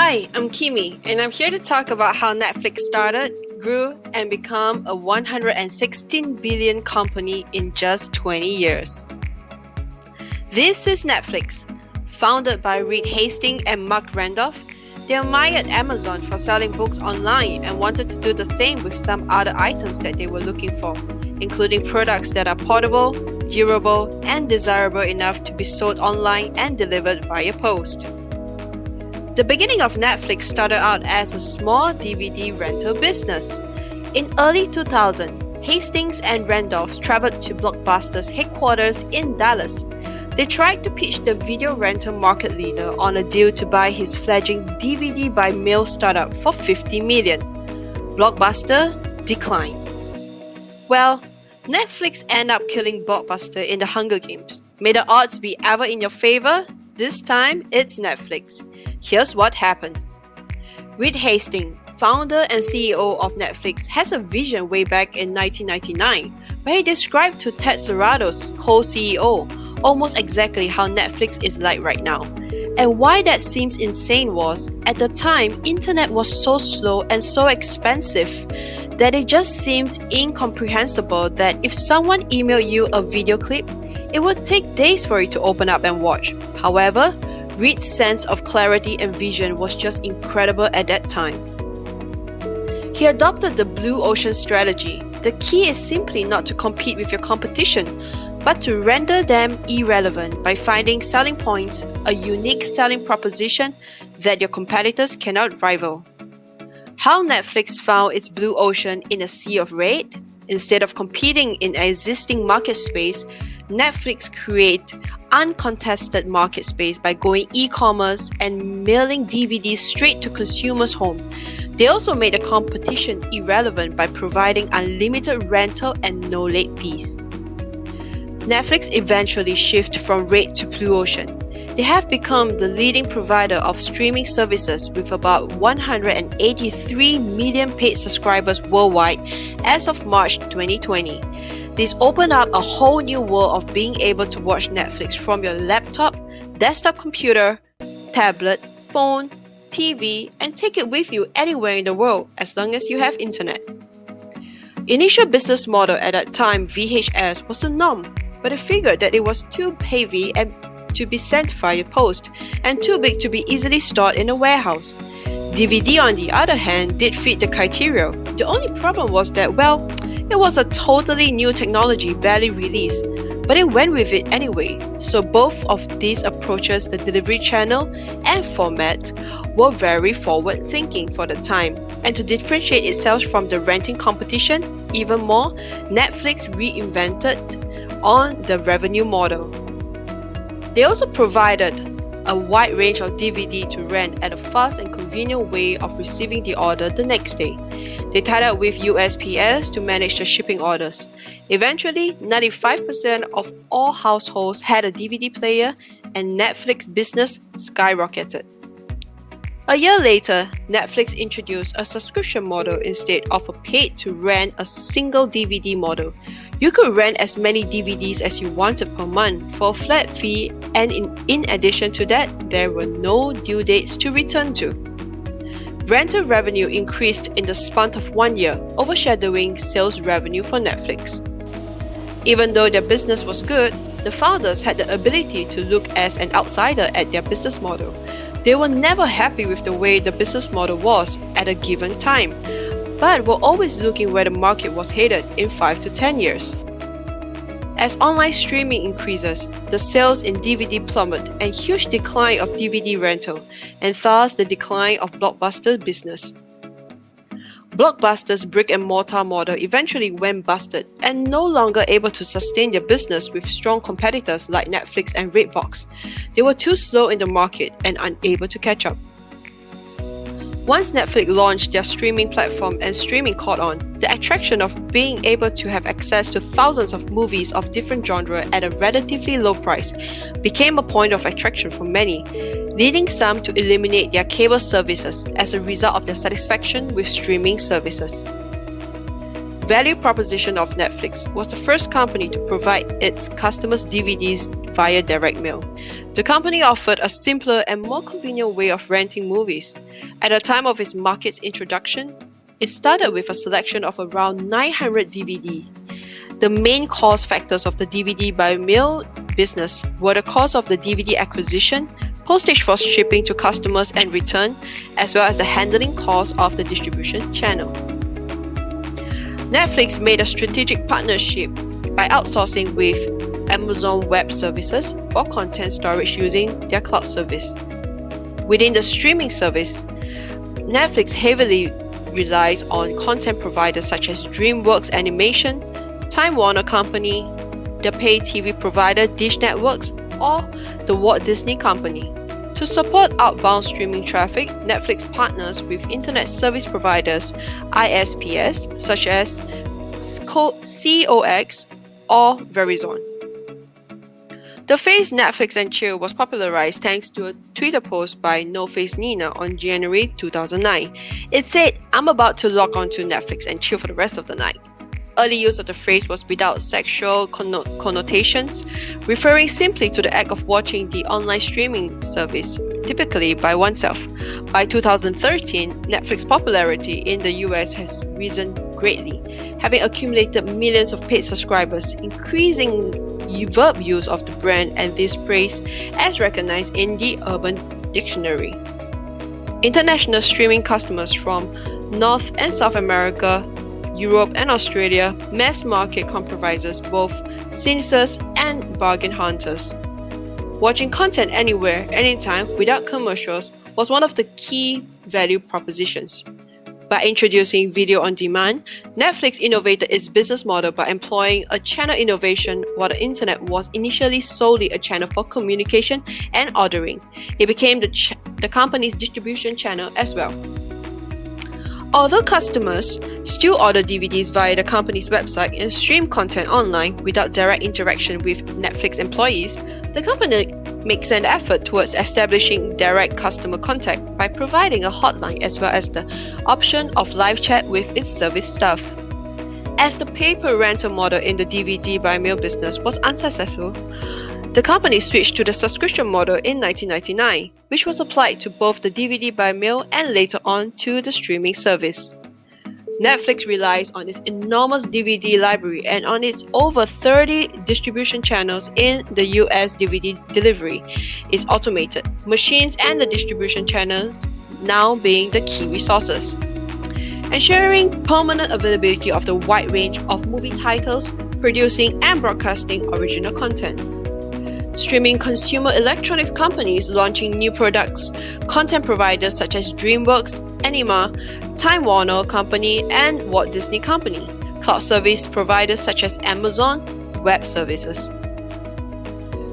Hi, I'm Kimi, and I'm here to talk about how Netflix started, grew, and became a 116 billion company in just 20 years. This is Netflix. Founded by Reed Hastings and Mark Randolph, they admired Amazon for selling books online and wanted to do the same with some other items that they were looking for, including products that are portable, durable, and desirable enough to be sold online and delivered via post. The beginning of Netflix started out as a small DVD rental business. In early 2000, Hastings and Randolph traveled to Blockbuster's headquarters in Dallas. They tried to pitch the video rental market leader on a deal to buy his fledgling DVD by mail startup for $50 million. Blockbuster declined. Well, Netflix ended up killing Blockbuster in the Hunger Games. May the odds be ever in your favor? This time, it's Netflix. Here's what happened. Reed Hastings, founder and CEO of Netflix, has a vision way back in 1999, where he described to Ted Sarandos, co-CEO, almost exactly how Netflix is like right now. And why that seems insane was, at the time, internet was so slow and so expensive that it just seems incomprehensible that if someone emailed you a video clip, it would take days for it to open up and watch. However, Reed's sense of clarity and vision was just incredible at that time. He adopted the blue ocean strategy. The key is simply not to compete with your competition, but to render them irrelevant by finding selling points, a unique selling proposition that your competitors cannot rival. How Netflix found its blue ocean in a sea of red? Instead of competing in an existing market space, Netflix created uncontested market space by going e-commerce and mailing DVDs straight to consumers' home. They also made the competition irrelevant by providing unlimited rental and no late fees. Netflix eventually shifted from red to blue ocean. They have become the leading provider of streaming services with about 183 million paid subscribers worldwide as of March 2020. This opened up a whole new world of being able to watch Netflix from your laptop, desktop computer, tablet, phone, TV, and take it with you anywhere in the world as long as you have internet. Initial business model at that time, VHS, was the norm, but they figured that it was too heavy and to be sent via post and too big to be easily stored in a warehouse. DVD, on the other hand, did fit the criteria. The only problem was that, it was a totally new technology barely released, but it went with it anyway. So both of these approaches, the delivery channel and format, were very forward-thinking for the time. And to differentiate itself from the renting competition even more, Netflix reinvented on the revenue model. They also provided a wide range of DVD to rent at a fast and convenient way of receiving the order the next day. They tied up with USPS to manage the shipping orders. Eventually, 95% of all households had a DVD player, and Netflix business skyrocketed. A year later, Netflix introduced a subscription model instead of a paid-to-rent a single DVD model. You could rent as many DVDs as you wanted per month for a flat fee, and in addition to that, there were no due dates to return to. Rental revenue increased in the span of 1 year, overshadowing sales revenue for Netflix. Even though their business was good, the founders had the ability to look as an outsider at their business model. They were never happy with the way the business model was at a given time, but were always looking where the market was headed in 5 to 10 years. As online streaming increases, the sales in DVD plummet and huge decline of DVD rental, and thus the decline of Blockbuster business. Blockbuster's brick-and-mortar model eventually went busted and no longer able to sustain their business with strong competitors like Netflix and Redbox. They were too slow in the market and unable to catch up. Once Netflix launched their streaming platform and streaming caught on, the attraction of being able to have access to thousands of movies of different genres at a relatively low price became a point of attraction for many, leading some to eliminate their cable services as a result of their satisfaction with streaming services. Value proposition of Netflix was the first company to provide its customers DVDs via direct mail. The company offered a simpler and more convenient way of renting movies. At the time of its market's introduction, it started with a selection of around 900 DVD. The main cost factors of the DVD by mail business were the cost of the DVD acquisition, postage for shipping to customers and return, as well as the handling cost of the distribution channel. Netflix made a strategic partnership by outsourcing with Amazon Web Services for content storage using their cloud service. Within the streaming service, Netflix heavily relies on content providers such as DreamWorks Animation, Time Warner Company, the pay TV provider Dish Networks, or the Walt Disney Company. To support outbound streaming traffic, Netflix partners with internet service providers ISPs such as COX or Verizon. The phrase Netflix and chill was popularized thanks to a Twitter post by No Face Nina on January 2009. It said, "I'm about to log on to Netflix and chill for the rest of the night." Early use of the phrase was without sexual connotations, referring simply to the act of watching the online streaming service, typically by oneself. By 2013, Netflix's popularity in the US has risen greatly, having accumulated millions of paid subscribers, increasing verb use of the brand and this phrase as recognized in the Urban Dictionary. International streaming customers from North and South America, Europe and Australia, mass market comprises both cynics and bargain hunters. Watching content anywhere, anytime, without commercials was one of the key value propositions. By introducing video on demand, Netflix innovated its business model by employing a channel innovation while the internet was initially solely a channel for communication and ordering. It became the company's distribution channel as well. Although customers still order DVDs via the company's website and stream content online without direct interaction with Netflix employees, the company makes an effort towards establishing direct customer contact by providing a hotline as well as the option of live chat with its service staff. As the paper rental model in the DVD by mail business was unsuccessful, the company switched to the subscription model in 1999, which was applied to both the DVD by mail and later on to the streaming service. Netflix relies on its enormous DVD library and on its over 30 distribution channels in the US DVD delivery is automated, machines and the distribution channels now being the key resources. Ensuring permanent availability of the wide range of movie titles, producing and broadcasting original content. Streaming consumer electronics companies launching new products, content providers such as DreamWorks, Anima, Time Warner Company, and Walt Disney Company, cloud service providers such as Amazon Web Services.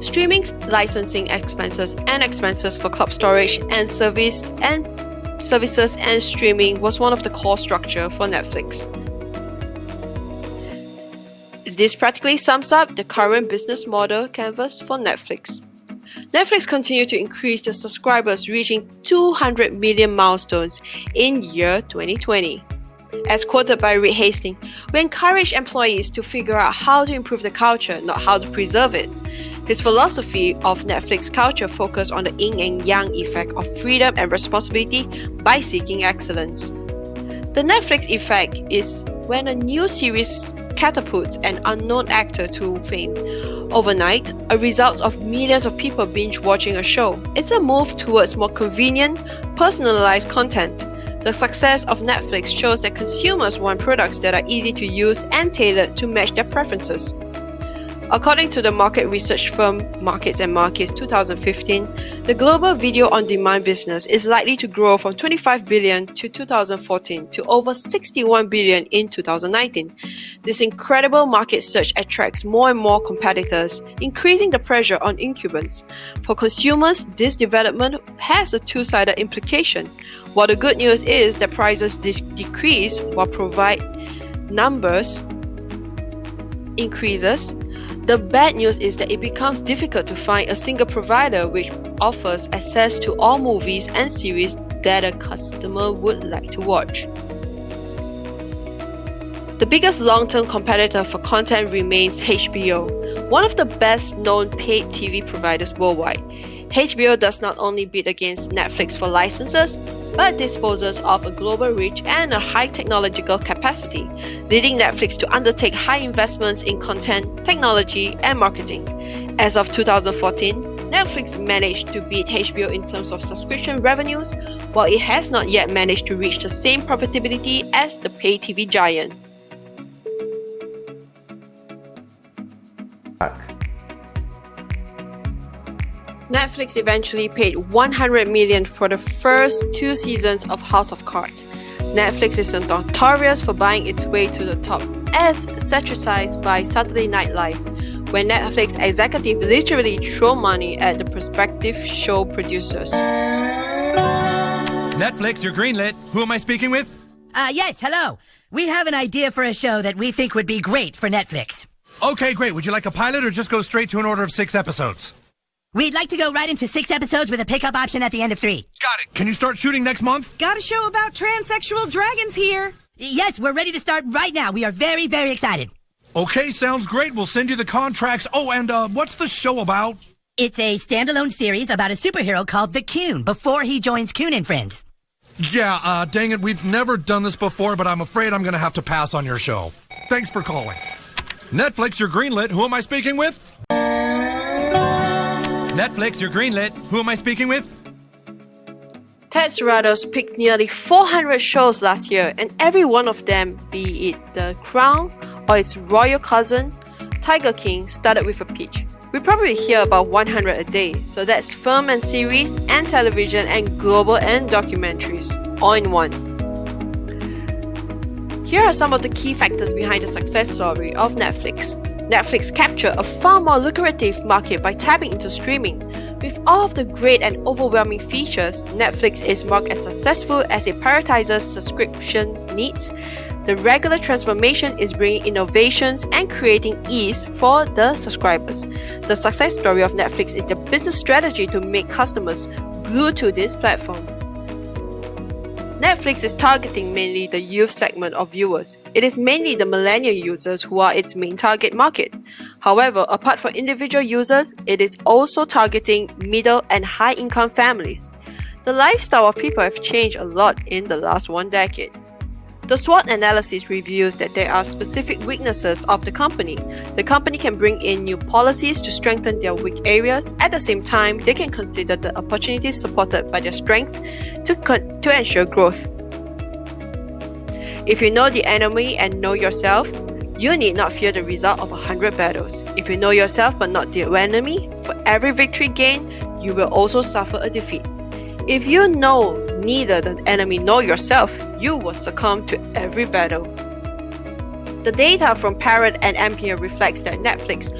Streaming licensing expenses and expenses for cloud storage and services and streaming was one of the core structure for Netflix. This practically sums up the current business model canvas for Netflix. Netflix continued to increase the subscribers, reaching 200 million milestones in year 2020. As quoted by Reed Hastings, "We encourage employees to figure out how to improve the culture, not how to preserve it." His philosophy of Netflix culture focused on the yin and yang effect of freedom and responsibility by seeking excellence. The Netflix effect is when a new series catapults an unknown actor to fame. Overnight, a result of millions of people binge watching a show. It's a move towards more convenient, personalized content. The success of Netflix shows that consumers want products that are easy to use and tailored to match their preferences. According to the market research firm Markets and Markets 2015, the global video on demand business is likely to grow from 25 billion to 2014 to over 61 billion in 2019. This incredible market surge attracts more and more competitors, increasing the pressure on incumbents. For consumers, this development has a two-sided implication. While the good news is that prices decrease while provide numbers increases, the bad news is that it becomes difficult to find a single provider which offers access to all movies and series that a customer would like to watch. The biggest long-term competitor for content remains HBO, one of the best-known paid TV providers worldwide. HBO does not only bid against Netflix for licenses, but disposes of a global reach and a high technological capacity, leading Netflix to undertake high investments in content, technology, and marketing. As of 2014, Netflix managed to beat HBO in terms of subscription revenues, while it has not yet managed to reach the same profitability as the pay TV giant. Netflix eventually paid $100 million for the first 2 seasons of House of Cards. Netflix is notorious for buying its way to the top, as satirized by Saturday Night Live, where Netflix executives literally throw money at the prospective show producers. Netflix, you're greenlit. Who am I speaking with? Yes, hello. We have an idea for a show that we think would be great for Netflix. Okay, great. Would you like a pilot or just go straight to an order of 6 episodes? We'd like to go right into 6 episodes with a pickup option at the end of 3. Got it. Can you start shooting next month? Got a show about transsexual dragons here. Yes, we're ready to start right now. We are very, very excited. Okay, sounds great. We'll send you the contracts. Oh, and what's the show about? It's a standalone series about a superhero called the Coon before he joins Coon and Friends. Yeah, dang it. We've never done this before, but I'm afraid I'm going to have to pass on your show. Thanks for calling. Netflix, you're greenlit. Who am I speaking with? Netflix, you're greenlit. Who am I speaking with? Ted Sarandos picked nearly 400 shows last year, and every one of them, be it The Crown or its royal cousin, Tiger King, started with a pitch. We probably hear about 100 a day, so that's film and series and television and global and documentaries, all in one. Here are some of the key factors behind the success story of Netflix. Netflix captured a far more lucrative market by tapping into streaming. With all of the great and overwhelming features, Netflix is marked as successful as it prioritizes subscription needs. The regular transformation is bringing innovations and creating ease for the subscribers. The success story of Netflix is the business strategy to make customers glued to this platform. Netflix is targeting mainly the youth segment of viewers. It is mainly the millennial users who are its main target market. However, apart from individual users, it is also targeting middle and high-income families. The lifestyle of people have changed a lot in the last 1 decade. The SWOT analysis reveals that there are specific weaknesses of the company. The company can bring in new policies to strengthen their weak areas. At the same time, they can consider the opportunities supported by their strength to ensure growth. If you know the enemy and know yourself, you need not fear the result of 100 battles. If you know yourself but not the enemy, for every victory gained, you will also suffer a defeat. If you know neither the enemy nor yourself, you will succumb to every battle. The data from Parrot and Ampere reflects that Netflix,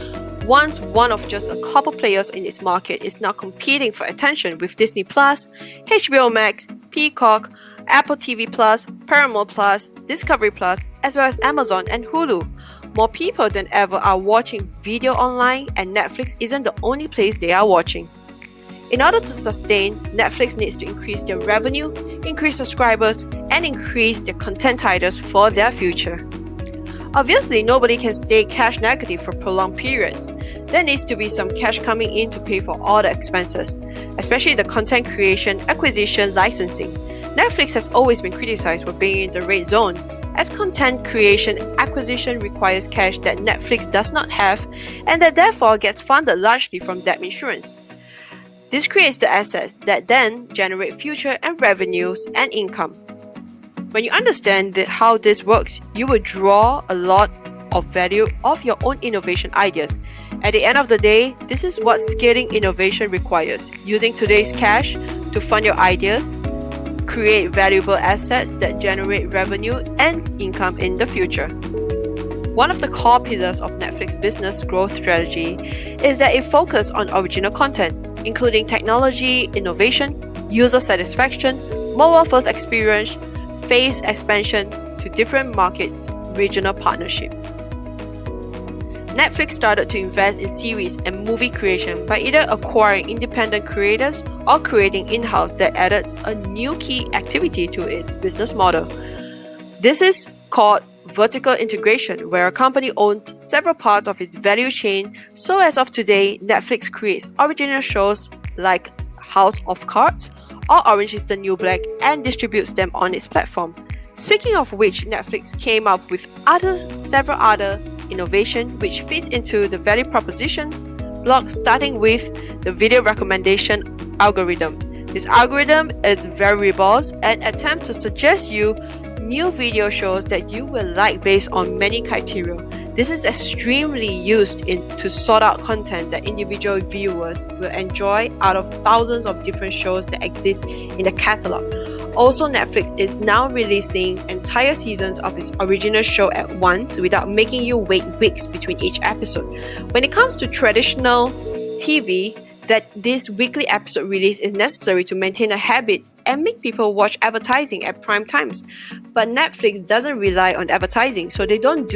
once one of just a couple players in its market, is now competing for attention with Disney+, HBO Max, Peacock, Apple TV+, Paramount+, Discovery+, as well as Amazon and Hulu. More people than ever are watching video online, and Netflix isn't the only place they are watching. In order to sustain, Netflix needs to increase their revenue, increase subscribers, and increase their content titles for their future. Obviously, nobody can stay cash negative for prolonged periods. There needs to be some cash coming in to pay for all the expenses, especially the content creation, acquisition, licensing. Netflix has always been criticized for being in the red zone, as content creation acquisition requires cash that Netflix does not have and that therefore gets funded largely from debt insurance. This creates the assets that then generate future and revenues and income. When you understand how this works, you will draw a lot of value of your own innovation ideas. At the end of the day, this is what scaling innovation requires: using today's cash to fund your ideas, create valuable assets that generate revenue and income in the future. One of the core pillars of Netflix's business growth strategy is that it focuses on original content, including technology, innovation, user satisfaction, mobile-first experience, phase expansion to different markets, regional partnership. Netflix started to invest in series and movie creation by either acquiring independent creators or creating in-house that added a new key activity to its business model. This is called vertical integration, where a company owns several parts of its value chain. So as of today, Netflix creates original shows like House of Cards or Orange is the New Black and distributes them on its platform. Speaking of which, Netflix came up with several other innovation which fits into the value proposition block, starting with the video recommendation algorithm. This algorithm is very robust and attempts to suggest you new video shows that you will like based on many criteria. This is extremely used to sort out content that individual viewers will enjoy out of thousands of different shows that exist in the catalog. Also, Netflix is now releasing entire seasons of its original show at once without making you wait weeks between each episode. When it comes to traditional TV, that this weekly episode release is necessary to maintain a habit and make people watch advertising at prime times. But Netflix doesn't rely on advertising, so they don't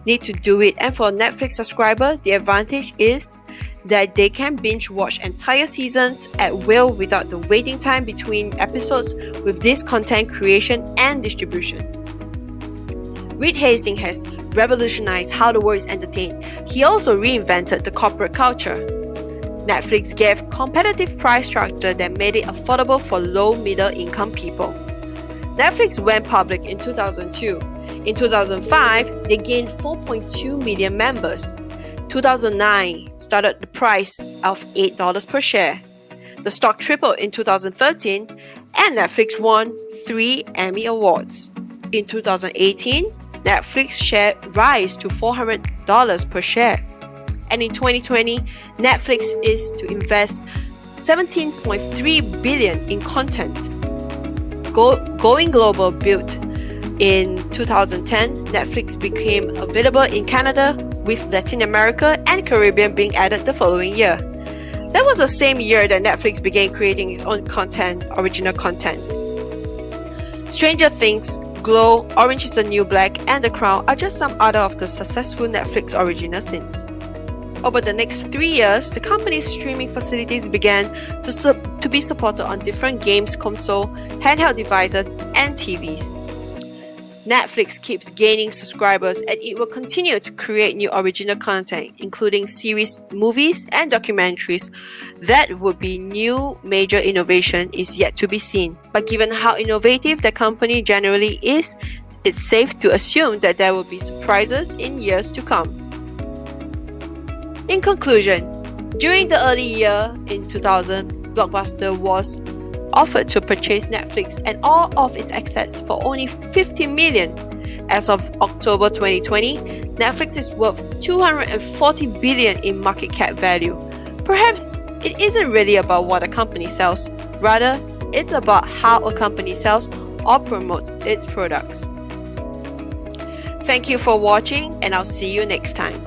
need to do it. And for Netflix subscriber, the advantage is that they can binge watch entire seasons at will without the waiting time between episodes with this content creation and distribution. Reed Hastings has revolutionized how the world is entertained. He also reinvented the corporate culture. Netflix gave competitive price structure that made it affordable for low-middle income people. Netflix went public in 2002. In 2005, they gained 4.2 million members. 2009 started the price of $8 per share. The stock tripled in 2013, and Netflix won 3 Emmy Awards. In 2018, Netflix share rise to $400 per share. And in 2020, Netflix is to invest $17.3 billion in content. Going Global built in 2010, Netflix became available in Canada, with Latin America and Caribbean being added the following year. That was the same year that Netflix began creating its own content, original content. Stranger Things, Glow, Orange is the New Black, and The Crown are just some other of the successful Netflix original scenes. Over the next 3 years, the company's streaming facilities began to be supported on different games, console, handheld devices, and TVs. Netflix keeps gaining subscribers and it will continue to create new original content, including series, movies, and documentaries. That would be new major innovation is yet to be seen. But given how innovative the company generally is, it's safe to assume that there will be surprises in years to come. In conclusion, during the early year in 2000, Blockbuster was offered to purchase Netflix and all of its assets for only $50 million. As of October 2020, Netflix is worth $240 billion in market cap value. Perhaps it isn't really about what a company sells, rather, it's about how a company sells or promotes its products. Thank you for watching, and I'll see you next time.